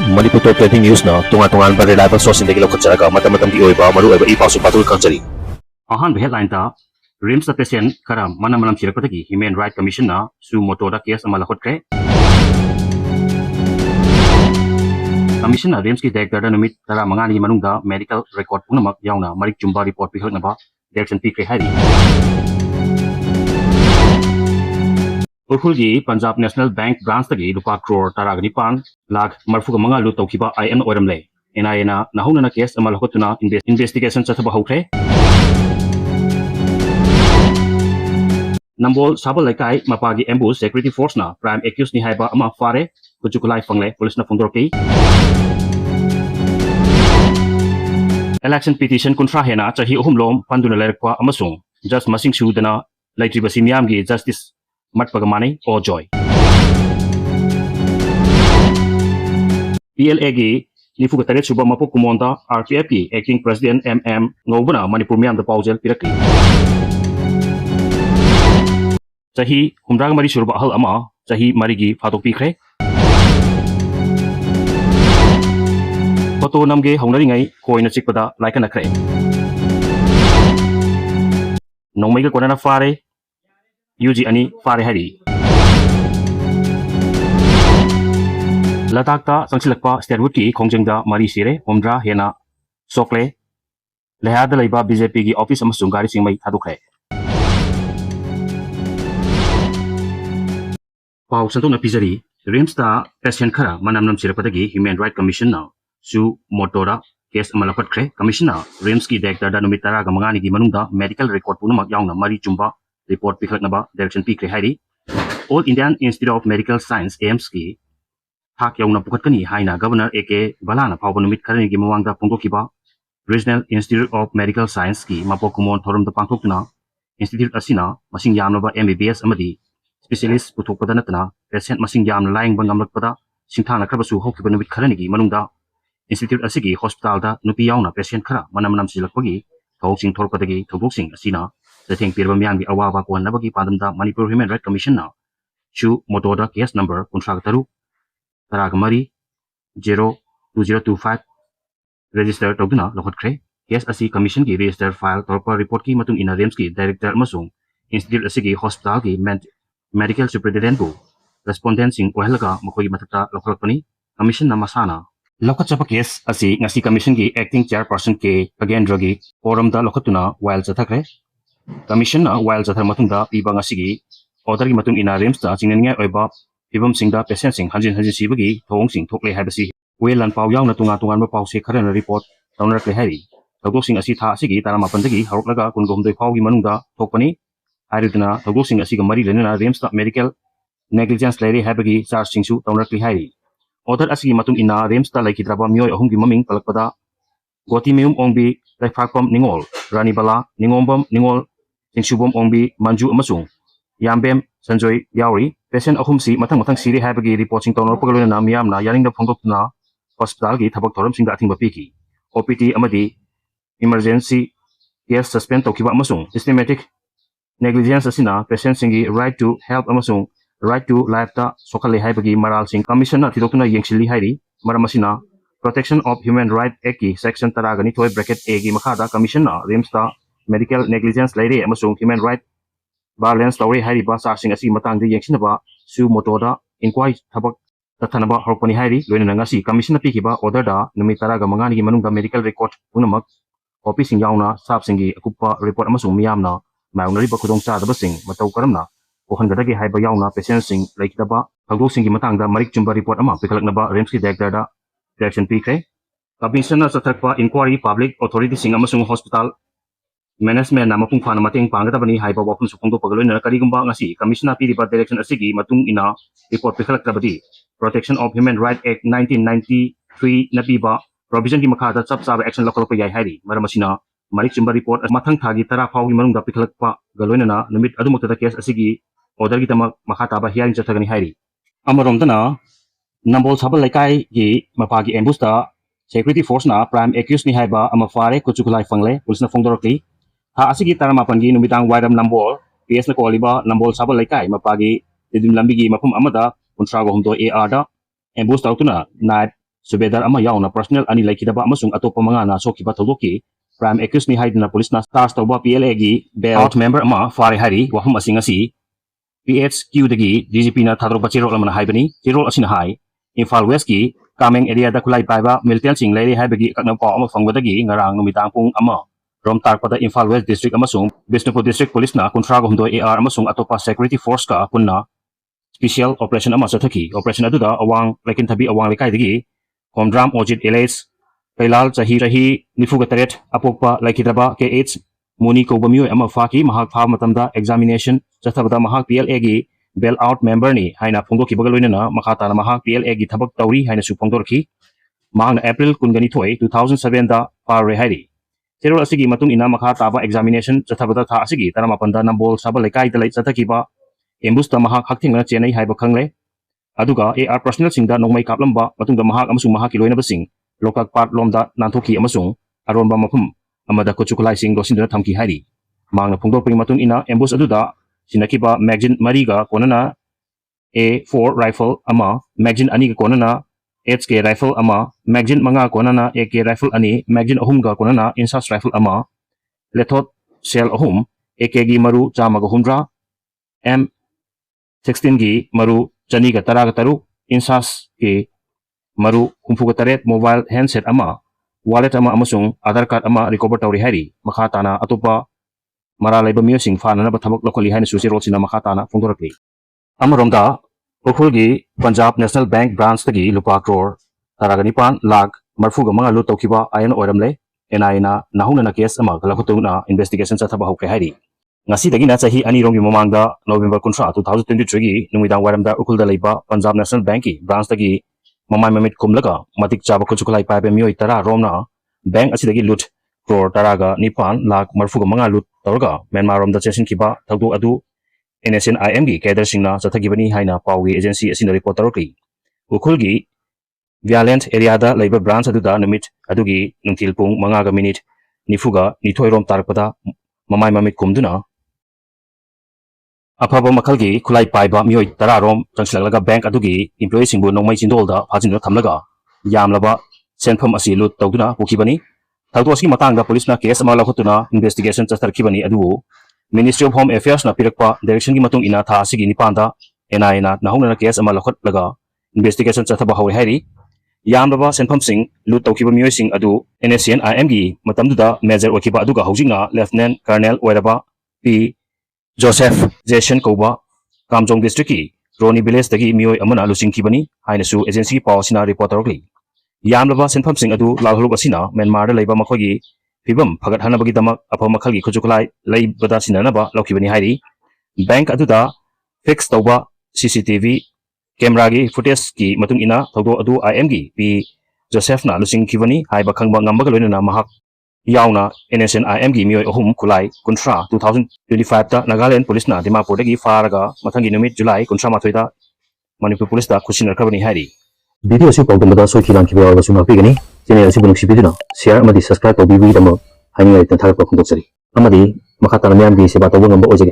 Manipur Top 20 News na tunga-tungan ba reliable source hindi kilokot mata-matang giyoiba maru-iba ipasu patul kansari. Ahan headline ta RIMS ta patient karam manam silapatagi Human Rights Commission na su motoda case amalakot kre. Commission na RIMS ki director da numit tara mangani manungda medical record punamak yauna marik jumba report pihak na ba direction pi kre hari. Urkhulgi Punjab National Bank branch tagi lupa crore taragani pan lag marfu manga lu tawkiba IN oramle NIA na huna na case amalakotuna investigation chathaba hokre. Nambol sabal laikai mapagi ambush security force na prime accuse ni haiba ama fare kujukulai fangle police na fundorki. Election petition kontra hena chahi ohumlom panduna lerakwa amasung just masing sudana laitriba simyam gi justice mat pagamani o joy. PLA gi nifu katare suba mapo kumonda RPF ki acting president ngobuna manipur miam da paujel pirakli. Chahi humrang mari surba hal ama chahi marigi phatok pikre. Photo namge haunari ngai koina chikpada laikana kre. Nongmai ga konana fare UG ani fare hari. Latak ta sangsilakpa sterwood ki khongjengda mari sire homdra hena sokle lehada leiba BJP gi office amasung gari singmai thadukhe. Pau santung na pizari RIMS ta patient khara manamnam sirapatagi Human Rights Commission na su motora case amalakot kre commission na RIMS ki director da numit tara ga mangani gi manungda medical record punamak yauna mari chumba report pikhat naba direction pi kre hari. All Indian Institute of Medical Science AIMS ki thak yauna pukhat kani haina governor AK balana phawba numit kharani gi mawangda pongdokiba Regional Institute of Medical Science ki mapokumon thorum da pangthokna institute asina masing yamnaba MBBS amadi specialist puthokpada natna patient masing yamna laing bangamlakpada singthana khrabasu hokiba numit kharani gi manungda institute asigi hospital da nupi yauna patient khara manam silakpagi thawsing thorpadagi thawboksing asina Thing Pirba Miang Awawa Kwan Nabagi Padamda Manipur Human Rights Commission now. Shu Motoda case number Contractaru Taragamari 02025 register Toguna Lokot Kre. Case Asi Commission ki register file Torpa report ki matun ina RIMS ki director Masung Institute Asigi Hospital ki medical superintendent bu respondent sing Ohelaga Makoi Matata Lokotpani Commission na Masana. Lokot Chapa case Asi Ngasi Commission ki acting chairperson ke again dragi forum da Lokotuna while Zathakre. Commission na while jathar matungda piba ngasigi order gi matung ina RIMS ta chingnengai oiba pibam singda patient sing hanjin sibagi thong sing thokle habasi welan paw yaw na tunga ba paw se kharan report tawnar kle hari thogok sing asi tha asigi tara mapan dagi haroklaga kungom doi paw gi manungda thokpani haridna thogok sing asi ga mari lenena RIMS ta medical negligence lady habagi charge sing su tawnar kle hari order asigi matung ina RIMS ta laikidraba mioi ahum gi maming palakpada goti meum ongbi laifakpam ningol ranibala ningombam ningol Singshubom Ongbi Manju Amasung Yambem Sanjoy Yauri patient ahumsi matang siri habagi reporting tonor pagaluna na miyam na yaning da phongdokna hospital gi thabak thoram singda athingba piki OPT amadi emergency care suspend tokiba amasung systematic negligence asina patient singi right to health amasung right to life ta sokhale habagi maral sing commission na thidokuna yengsili hairi maramasina protection of human right act ki section taragani thoi bracket a gi makhada commission na RIMS ta medical negligence lady amasung human right balance story hari ba sarsing asi matang de yengsinaba su motoda inquiry thabak tathanaba horpani hari loina ngasi commission na pikiba order da numitara ga mangani gi manungda medical record punamak copy sing yauna sab singi akupa report amasung miyamna maunari ba khudong cha daba sing matau karamna kohangada gi haiba yauna patient sing laikitaba thagdok singi matang da marik chumba report ama pikalaknaba RIMS ki director da direction pikre commission na sathakpa inquiry public authority sing amasung hospital management na mapung phana mating pangdabani haiba wapun supongdo pagaloina karigumba ngasi commissioner piriba direction asigi matung ina report pikhalaktabadi protection of human right act 1993 na piba provision gi makhada chap chaba action lokalpa yai hari maramasina marik chimba report mathang thagi tara phawi manungda pikhalakpa galoina na numit adumukta case asigi order gi tama makhata ba hearing chathagani hari amaromdana nambol sabal laikai gi mapagi ambusta security force na prime accuse ni haiba amafare kuchukulai fangle police na fongdorokli ha asigi tara mapangi numitang wairam nambol PS na koliba nambol sabal laikai mapagi didim lambigi mapum amada kontrago humdo AR da ambush tautuna night subedar ama yauna personal ani laikidaba amasung atopa mga na sokiba thodoki prime accuse ni haidna police na stars tawba PLA gi bailout member ama fare hari wahum asingasi PHQ dagi DGP na thadro bachiro lamana haibani tirol asina hai Imphal West ki Kameng area da kulai paiba militan sing leiri haibagi kakna paw ama fangbadagi ngarang numitang pung ama rom tarpada Imphal West district amasung Bisnupur district police na kontra gomdo AR amasung atopa security force ka kunna special operation ama sathaki operation aduda awang lekin thabi awang lekai dagi Homdram Ojit Elis Kailal Chahi Nifugataret Apokpa Laikidaba KH Muni Kobamio ama faki mahak pha matamda examination chathabada mahak PLA gi bail out member ni haina phongdo ki bagal loina makhata na mahak PLA gi thabak tauri haina su phongdor ki mahang April kungani thoi 2007 da par re hairi terol asigi matung ina makha taba examination chathabada tha asigi taramapanda nambol saba lekai dalai chathaki ba embus ta mahak hakthingna chenai haiba khangle aduga AR personal singda nongmai kaplamba matungda mahak amasung mahak ki loina basing lokak part lomda nantoki amasung aronba mafum amada kochukulai sing dosindra thamki hari mangna phongdor ping matun ina embus aduda sinakiba magazine mariga konana A4 rifle ama magazine ani ga konana HK rifle ama magazine manga konana AK rifle ani magazine ahum ga konana insas rifle ama lethot shell ahum AK gi maru chama ga humdra M16 gi maru chani ga tara ga taru insas ke maru humfu ga taret mobile handset ama wallet ama amasung Aadhaar card ama recover tawri hari makha tana atopa mara laiba miosing fana na bathabak lokali haina susi rol sina makha tana phongdorakli amaromda ukhul gi Punjab National Bank branch tagi lupa crore taraganipan lakh marfuga mga lut tawkiba ayan oiramle NI na nahuna na case ama galakutuna investigation sa thaba hokre hari ngasi dagi na chahi ani rongi momangda November 2023 gi numidang waramda ukhulda leiba Punjab National Bank ki branch tagi mamai mamit kumlaga matik chaba kuchukulai paibe mioi tara romna bank asidagi lut crore taraga nipan lakh marfuga mga lut tawraga Myanmar romda chesin kiba thagdu adu NSNIM gi kader singna chathagibani haina pawi agency asina report tawrki ukhul gi violent area da leiba branch aduda numit adugi nungtil pung manga ga minute nifuga nithoi rom tarpada mamai mamit kumduna afaba makhalgi khulai paiba mioi tararom changslaga bank adugi employee singbu nongmai chindolda phajinna thamlaga yamlaba senpham asi lut tawduna pukibani thagdosi matangda police na case ama lakhutuna investigation chastarkibani adu Ministry of Home Affairs na pirakpa direction gi matung ina tha asigi nipanda NI na nahungna case ama lakhatlaga investigation chathaba hawi hari yamlaba senpham sing lut tawkiba mioi sing adu NSNIM gi matamduda major okiba aduga houjinga lieutenant colonel oiraba P Joseph Jason Koba Kamjong district ki Roni village tagi mioi amana lusing kibani haina su agency paw sina report rokli yamlaba senpham sing adu lalhuluk asina Myanmar da leiba makhogi fibam phagat hanabagi damak apha makhalgi khujukulai leibada sinanaba laukibani hairi bank aduda fix tawba CCTV camera gi footage ki matung ina thogdo adu IM gi P Joseph na lusing kibani haiba khangba ngambaga loina mahak yauna NSNIM gi mioi ahum kulai kuntra 2025 ta Nagaland police na Dimapur dagi faraga mathangi numit July kuntra mathoi da Manipur police da khusin rakhabani hari video si pawdamada soikiran kibawa ga suma pigani channel si bunuk sibiduna share amadi subscribe to bibi damo haini tan thak pa khondok sari amadi makata na myam gi seba tawba ngamba ojege